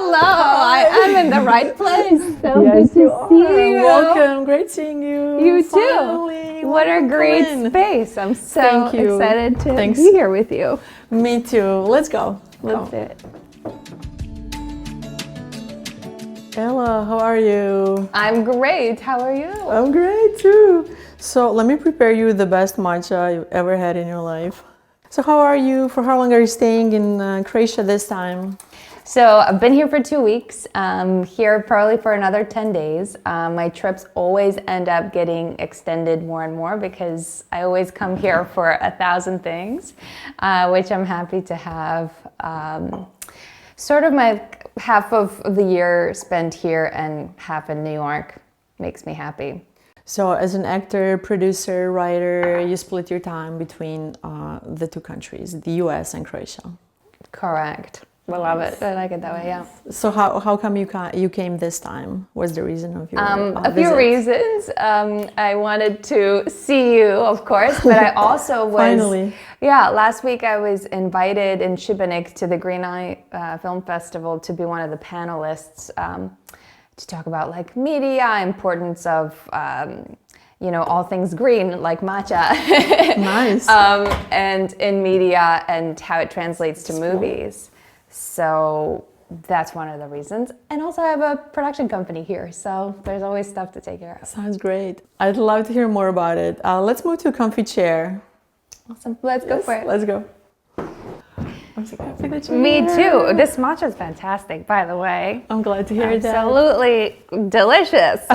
Hello, I am in the right place. So Yes, good to see you. Welcome. Great seeing you. You Finally. too. What a great Come in. space. I'm so Thank you. excited to Thanks. be here with you. Me too. Let's go. Let's do it. Ella, how are you? I'm great. How are you? I'm great too. So let me prepare you the best matcha you've ever had in your life. So how are you? For how long are you staying in Croatia this time? So I've been here for 2 weeks, here probably for another 10 days. My trips always end up getting extended more and more because I always come here for 1,000 things, which I'm happy to have. Sort of my half of the year spent here and half in New York makes me happy. So as an actor, producer, writer, you split your time between the two countries, the US and Croatia. Correct. I love it. I like it that way, yeah. So how come you came this time? What's the reason of your a few reasons. I wanted to see you, of course, but I also was... Finally. Yeah, last week I was invited in Šibenik to the Green Eye Film Festival to be one of the panelists to talk about like media, importance of all things green like matcha. Nice. And in media and how it translates to movies. So that's one of the reasons. And also I have a production company here, so there's always stuff to take care of. Sounds great. I'd love to hear more about it. Let's move to a comfy chair. Awesome. Let's go for it. Let's go. I'm so happy that you're Me here. too. This matcha is fantastic, by the way. I'm glad to hear that. Absolutely delicious.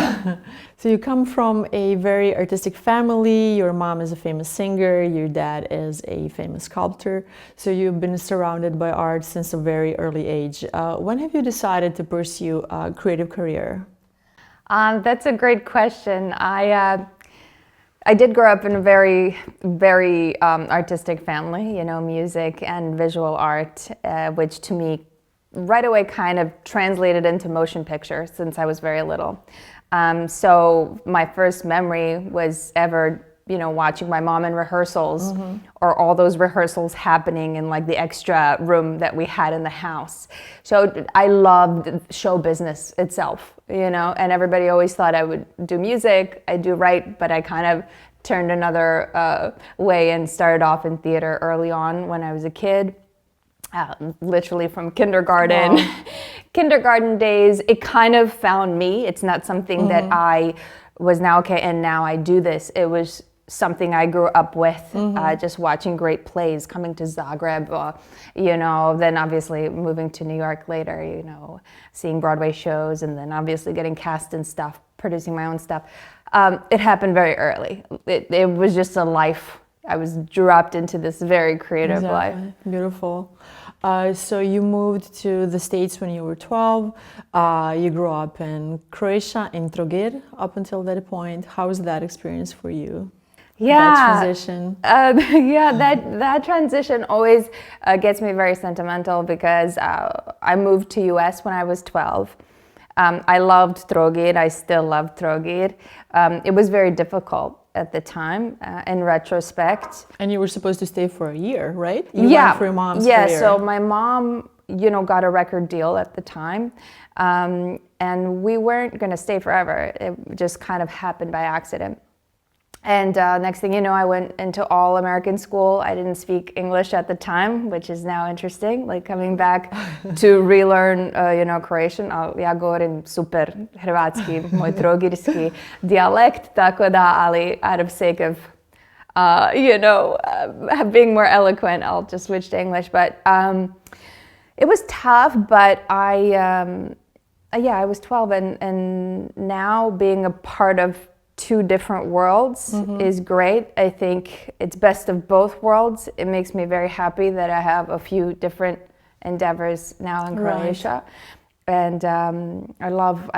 So you come from a very artistic family. Your mom is a famous singer. Your dad is a famous sculptor. So you've been surrounded by art since a very early age. When have you decided to pursue a creative career? That's a great question. I did grow up in a very, very artistic family, music and visual art, which to me right away kind of translated into motion picture since I was very little. So my first memory was ever, watching my mom in rehearsals or all those rehearsals happening in like the extra room that we had in the house. So I loved show business itself, and everybody always thought I would do music, I do write, but I kind of turned another way and started off in theater early on when I was a kid. Literally from kindergarten. Wow. Kindergarten days, it kind of found me. It's not something that I was now, okay, and now I do this. It was something I grew up with, just watching great plays, coming to Zagreb, then obviously moving to New York later, seeing Broadway shows, and then obviously getting cast and stuff, producing my own stuff. It happened very early. It was just a life. I was dropped into this very creative life. Beautiful. So you moved to the States when you were 12. You grew up in Croatia, in Trogir, up until that point. How was that experience for you? Yeah, that transition. That transition always gets me very sentimental because I moved to US when I was 12. I loved Trogir. I still love Trogir. It was very difficult at the time, in retrospect. And you were supposed to stay for a year, right? You went for your mom's career. Yeah, so my mom, got a record deal at the time. And we weren't going to stay forever. It just kind of happened by accident. And next thing you know, I went into all-American school. I didn't speak English at the time, which is now interesting, like coming back to relearn, Croatian. Ja govorim super hrvatski, moj trogirski dijalekt, tako da, ali out of sake of, being more eloquent, I'll just switch to English. But it was tough, but I was 12, and now being a part of two different worlds is great. I think it's best of both worlds. It makes me very happy that I have a few different endeavors now in Croatia. And I love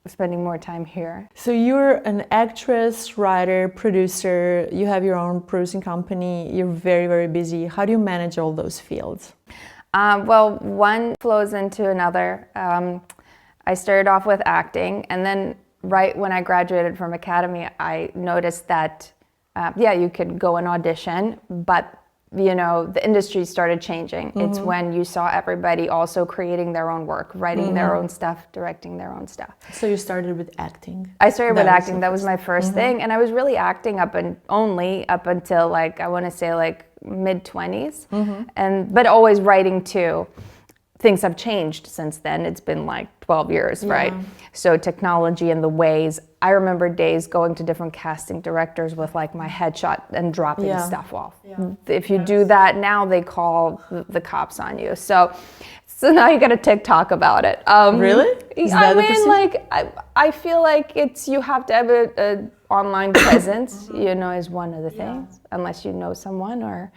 spending more time here. So you're an actress, writer, producer, you have your own producing company, you're very, very busy. How do you manage all those fields? Well, one flows into another. I started off with acting, and then right when I graduated from academy, I noticed that, you could go and audition, but you know, the industry started changing. It's when you saw everybody also creating their own work, writing their own stuff, directing their own stuff. So you started with acting? I started with acting. That was my first thing. And I was really acting only up until like, I want to say like mid-20s. But always writing too. Things have changed since then. It's been like 12 years, right? So technology and the ways, I remember days going to different casting directors with like my headshot and dropping stuff off. If you do that now, they call the cops on you. So now you got to TikTok about it. Really? I mean, like, I feel like you have to have a online presence, you know, is one of the things, unless you know someone or,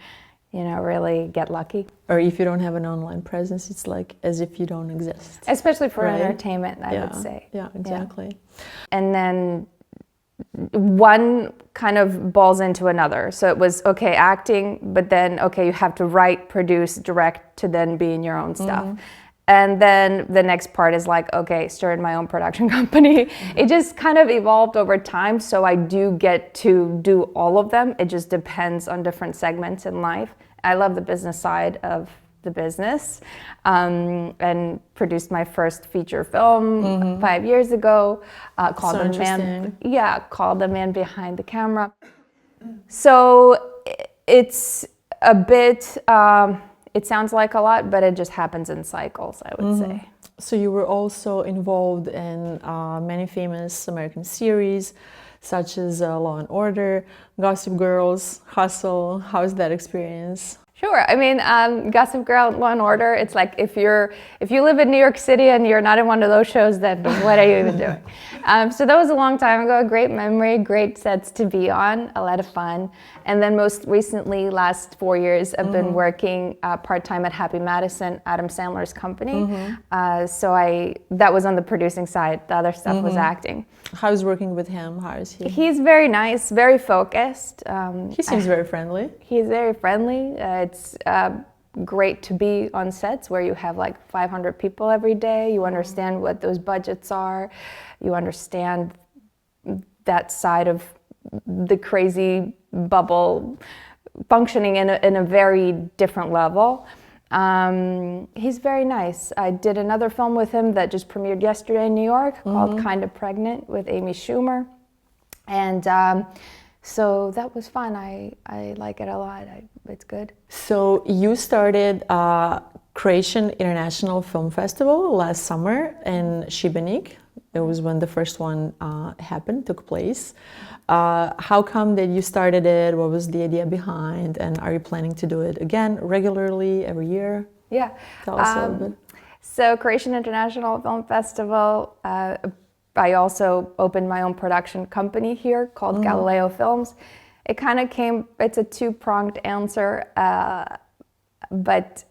you know, really get lucky. Or if you don't have an online presence, it's like as if you don't exist. Especially for entertainment, I would say. Yeah, exactly. Yeah. And then one kind of balls into another. So it was, okay, acting, but then, okay, you have to write, produce, direct to then be in your own stuff. And then the next part is like, okay, started my own production company. It just kind of evolved over time. So I do get to do all of them. It just depends on different segments in life. I love the business side of the business, and produced my first feature film 5 years ago, called The Man Behind the Camera. So it's a bit, it sounds like a lot, but it just happens in cycles, I would say. So you were also involved in many famous American series, such as Law and Order, Gossip Girls, Hustle. How's that experience? Sure. I mean, Gossip Girl, Law and Order, it's like if you live in New York City and you're not in one of those shows, then what are you even doing? So that was a long time ago, a great memory, great sets to be on, a lot of fun. And then most recently, last 4 years, I've been working part-time at Happy Madison, Adam Sandler's company. So that was on the producing side. The other stuff was acting. How's working with him? How is he? He's very nice, very focused. He seems very friendly. He's very friendly. It's great to be on sets where you have like 500 people every day. You understand what those budgets are. You understand that side of the crazy bubble functioning in a very different level. He's very nice. I did another film with him that just premiered yesterday in New York called Kind of Pregnant with Amy Schumer. And so that was fun. I like it a lot. It's good. So you started Croatian International Film Festival last summer in Šibenik. It was when the first one took place. How come that you started it? What was the idea behind? And are you planning to do it again regularly every year? Yeah. Tell us a little bit. So Croatian International Film Festival, I also opened my own production company here called Galileo Films. It kind of it's a two-pronged answer, but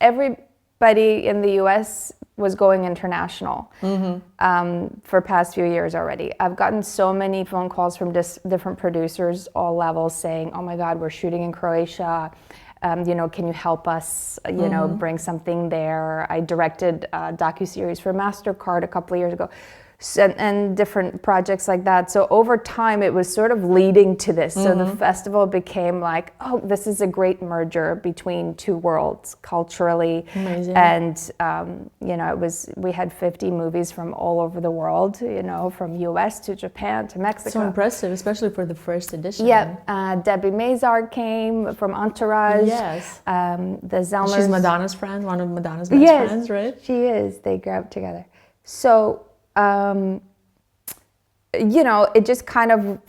everybody in the US was going international for past few years already. I've gotten so many phone calls from different producers, all levels, saying, "Oh my God, we're shooting in Croatia. You know, can you help us? You know, bring something there." I directed a docuseries for MasterCard a couple of years ago. And different projects like that. So over time, it was sort of leading to this. So the festival became like, oh, this is a great merger between two worlds culturally. Amazing. And, you know, we had 50 movies from all over the world, you know, from US to Japan to Mexico. So impressive, especially for the first edition. Yeah. Debbie Mazar came from Entourage. Yes. The Zellmers. She's Madonna's friend, one of Madonna's best friends, right? She is. They grew up together. So, you know, it just kind of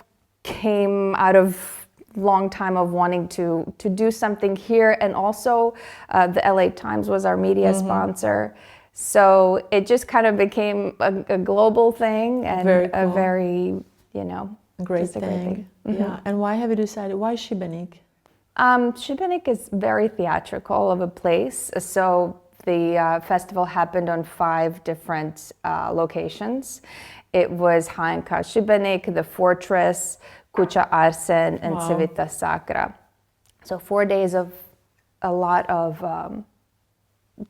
came out of long time of wanting to do something here. And also the LA Times was our media sponsor. So it just kind of became a global thing and very cool. a very, you know, great thing. Yeah. And why have you decided, why Šibenik? Šibenik is very theatrical of a place. So the festival happened on 5 different locations. It was Hanka Šibenik, the Fortress, Kuća Arsen, and Civita Sacra. So 4 days of a lot of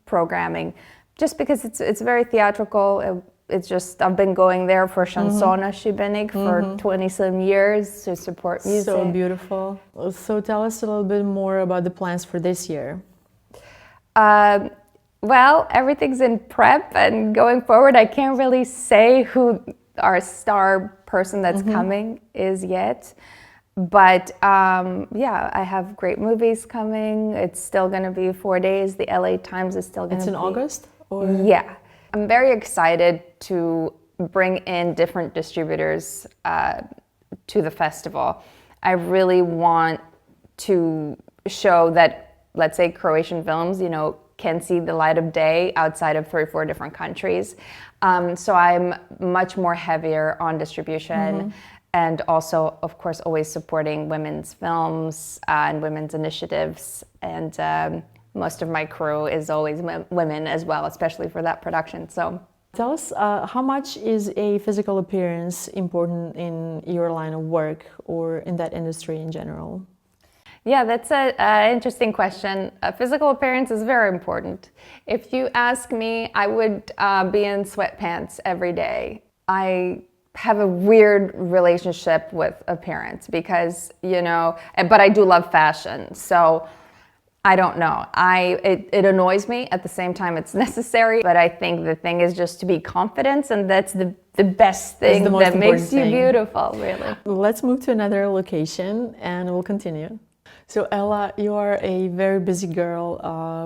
programming, just because it's very theatrical. it's just, I've been going there for Chansona Šibenik for 20-some years to support music. So beautiful. So tell us a little bit more about the plans for this year. Well, everything's in prep, and going forward, I can't really say who our star person that's coming is yet. But yeah, I have great movies coming. It's still going to be 4 days. The LA Times is still going to be. It's in August? Or? Yeah. I'm very excited to bring in different distributors to the festival. I really want to show that, let's say, Croatian films, you know, can see the light of day outside of 3 or 4 different countries. So I'm much more heavier on distribution and also, of course, always supporting women's films and women's initiatives. And most of my crew is always women as well, especially for that production. So tell us, how much is a physical appearance important in your line of work or in that industry in general? Yeah, that's an interesting question. Physical appearance is very important. If you ask me, I would be in sweatpants every day. I have a weird relationship with appearance because, you know, but I do love fashion. So I don't know. It annoys me. At the same time, it's necessary. But I think the thing is just to be confident, and that's the best thing that makes you beautiful, really. Let's move to another location and we'll continue. So Ella, you are a very busy girl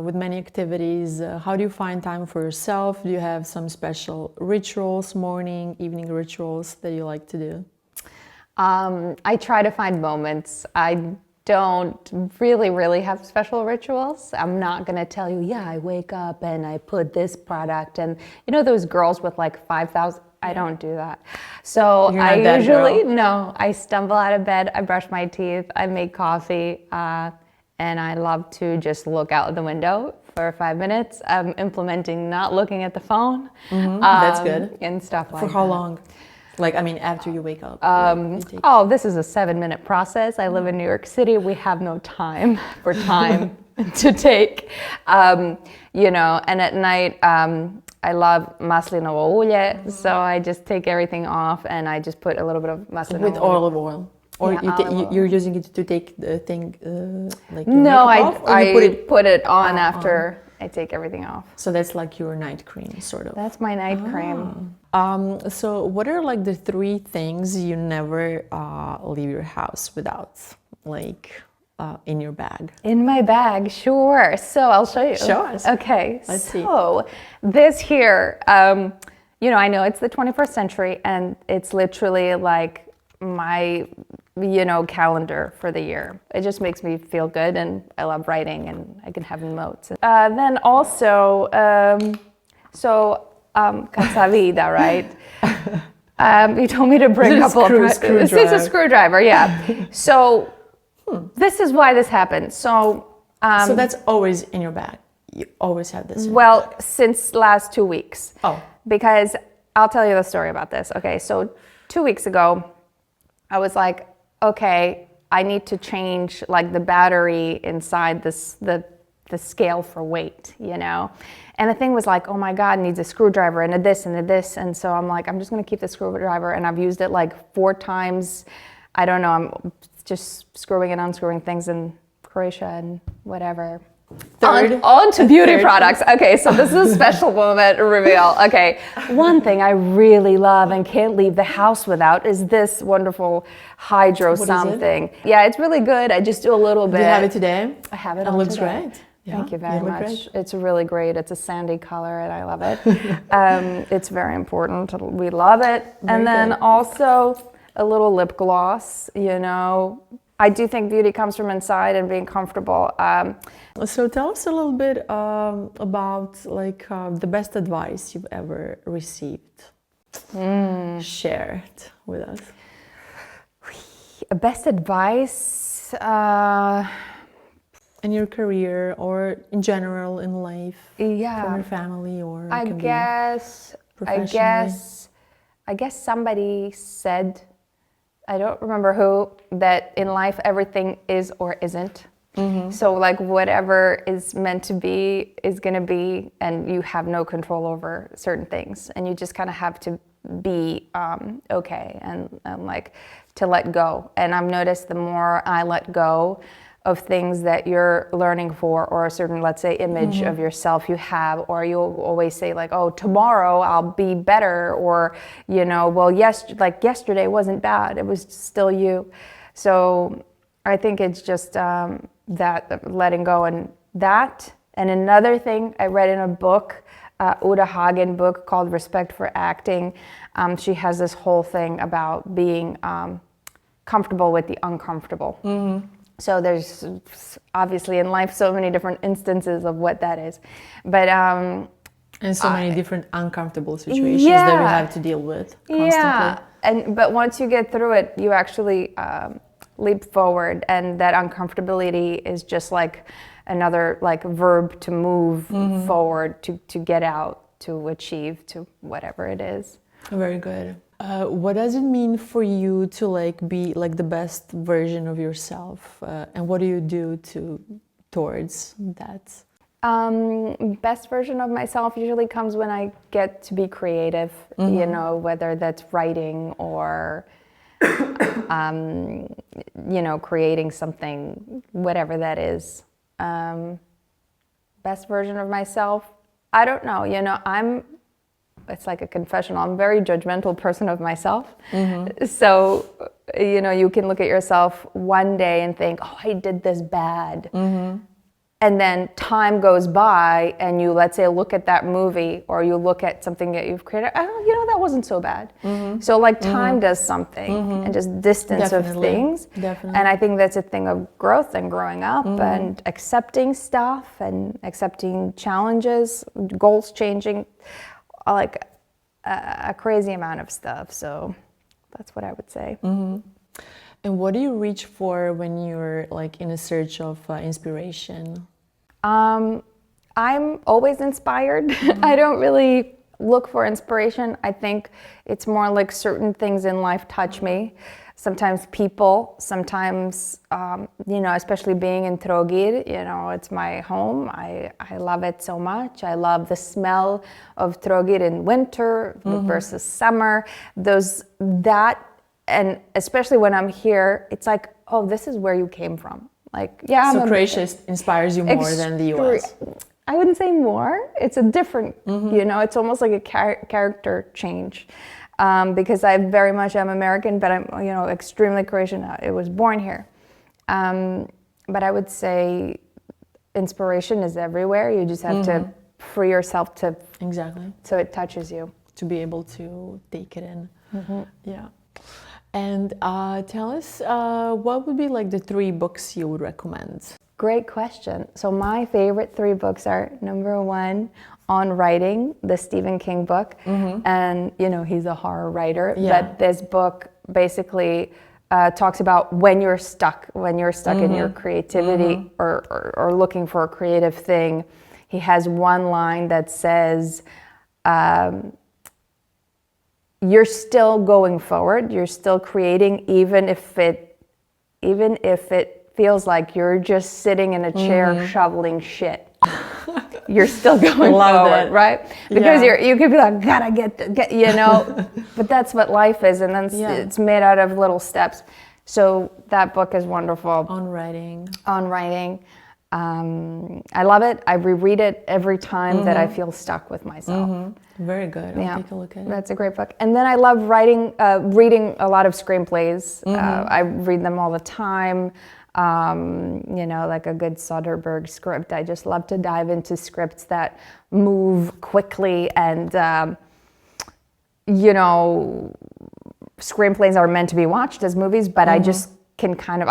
with many activities. How do you find time for yourself? Do you have some special rituals, morning, evening rituals that you like to do? I try to find moments. I don't really have special rituals. I'm not going to tell you, yeah, I wake up and I put this product, and you know those girls with like 5,000, I don't do that. So I usually, no, I stumble out of bed, I brush my teeth, I make coffee, and I love to just look out the window for 5 minutes. I'm implementing not looking at the phone. That's good. And stuff like that. For how long? Like, I mean, after you wake up? Oh, this is a 7-minute process. I live in New York City. We have no time for time to take. You know, and at night, I love maslinovo ulje, so I just take everything off and I just put a little bit of maslinovo with olive oil. Or yeah, you're using it to take the thing, like your no, makeup off? I put it on after I take everything off. So that's like your night cream, sort of. That's my night cream. So what are like the 3 things you never leave your house without, like in your bag? In my bag, sure. So I'll show you. Show us. Okay. Let's see. So this here, you know, I know it's the 21st century and it's literally like my, you know, calendar for the year. It just makes me feel good, and I love writing and I can have notes. Then also, Katsavida, right? You told me to bring a couple of screwdriver. This is a screwdriver, yeah. So this is why this happened. So that's always in your bag. You always have this. Well, since last 2 weeks. Oh. Because I'll tell you the story about this. Okay, so 2 weeks ago, I was like, okay, I need to change like the battery inside this the scale for weight, you know? And the thing was like, oh my God, it needs a screwdriver and a this and a this. And so I'm like, I'm just gonna keep the screwdriver, and I've used it like 4 times. I don't know, I'm just screwing and unscrewing things in Croatia and whatever. On to beauty products. Okay, so this is a special moment reveal. Okay, one thing I really love and can't leave the house without is this wonderful hydro something. Yeah, it's really good. I just do a little bit. Do you have it today? I have it. It looks great. Yeah, thank you very much. Great. It's really great. It's a sandy color and I love it. It's very important. We love it. And then also a little lip gloss, you know. I do think beauty comes from inside and being comfortable. So tell us a little bit about like the best advice you've ever received. Share it with us. Best advice in your career or in general in life, yeah, from your family, or I guess somebody said, I don't remember who, that in life everything is or isn't. So like whatever is meant to be is going to be, and you have no control over certain things, and you just kind of have to be okay and like to let go. And I've noticed the more I let go of things that you're learning for, or a certain, let's say, image of yourself you have, or you'll always say like, oh, tomorrow I'll be better, or, you know, well, like yesterday wasn't bad, it was still you. So I think it's just that letting go, and that. And another thing I read in a book, Uta Hagen book called Respect for Acting. She has this whole thing about being comfortable with the uncomfortable. So there's obviously in life so many different instances of what that is. But and so many different uncomfortable situations that we have to deal with constantly. But once you get through it, you actually leap forward, and that uncomfortability is just like another like verb to move forward, to get out, to achieve, to whatever it is. Very good. What does it mean for you to like be like the best version of yourself, and what do you do towards that? Best version of myself usually comes when I get to be creative, you know, whether that's writing or you know, creating something, whatever that is. Best version of myself, I don't know, you know, it's like a confessional, I'm a very judgmental person of myself. So, you know, you can look at yourself one day and think, oh, I did this bad. And then time goes by and you, let's say, look at that movie, or you look at something that you've created, oh, you know, that wasn't so bad. So like time does something, and just distance of things. And I think that's a thing of growth and growing up and accepting stuff and accepting challenges, goals changing, like a crazy amount of stuff. So that's what I would say. And what do you reach for when you're like in a search of inspiration? I'm always inspired. I don't really look for inspiration. I think it's more like certain things in life touch me. Sometimes people, sometimes, you know, especially being in Trogir, you know, it's my home. I love it so much. I love the smell of Trogir in winter versus summer. And especially when I'm here, it's like, oh, this is where you came from. Like, yeah. So Croatia inspires you more than the US? I wouldn't say more. It's a different, you know, it's almost like a character change. Because I very much am American, but I'm, you know, extremely Croatian. I was born here. But I would say inspiration is everywhere. You just have to free yourself to... Exactly. So it touches you. To be able to take it in. Yeah. And tell us, what would be like the 3 books you would recommend? Great question. So my favorite 3 books are, number 1, On Writing, the Stephen King book. And, you know, he's a horror writer. But this book basically talks about when you're stuck in your creativity or looking for a creative thing. He has one line that says, you're still going forward, you're still creating, even if it feels like you're just sitting in a chair shoveling shit. You're still going forward, right? Because you could be like, gotta get, you know, but that's what life is, and then it's made out of little steps. So that book is wonderful. On Writing. I love it. I reread it every time that I feel stuck with myself. Very good. I'll take a look at it. That's a great book. And then I love reading a lot of screenplays. I read them all the time. You know, like a good Soderbergh script. I just love to dive into scripts that move quickly, and you know, screenplays are meant to be watched as movies, but I just can kind of,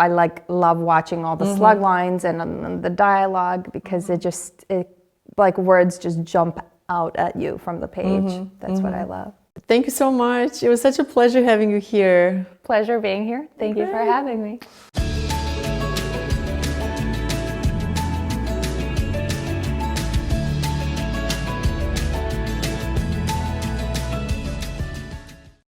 love watching all the slug lines and the dialogue, because it like words just jump out at you from the page. That's what I love. Thank you so much. It was such a pleasure having you here. Pleasure being here. Thank you for having me.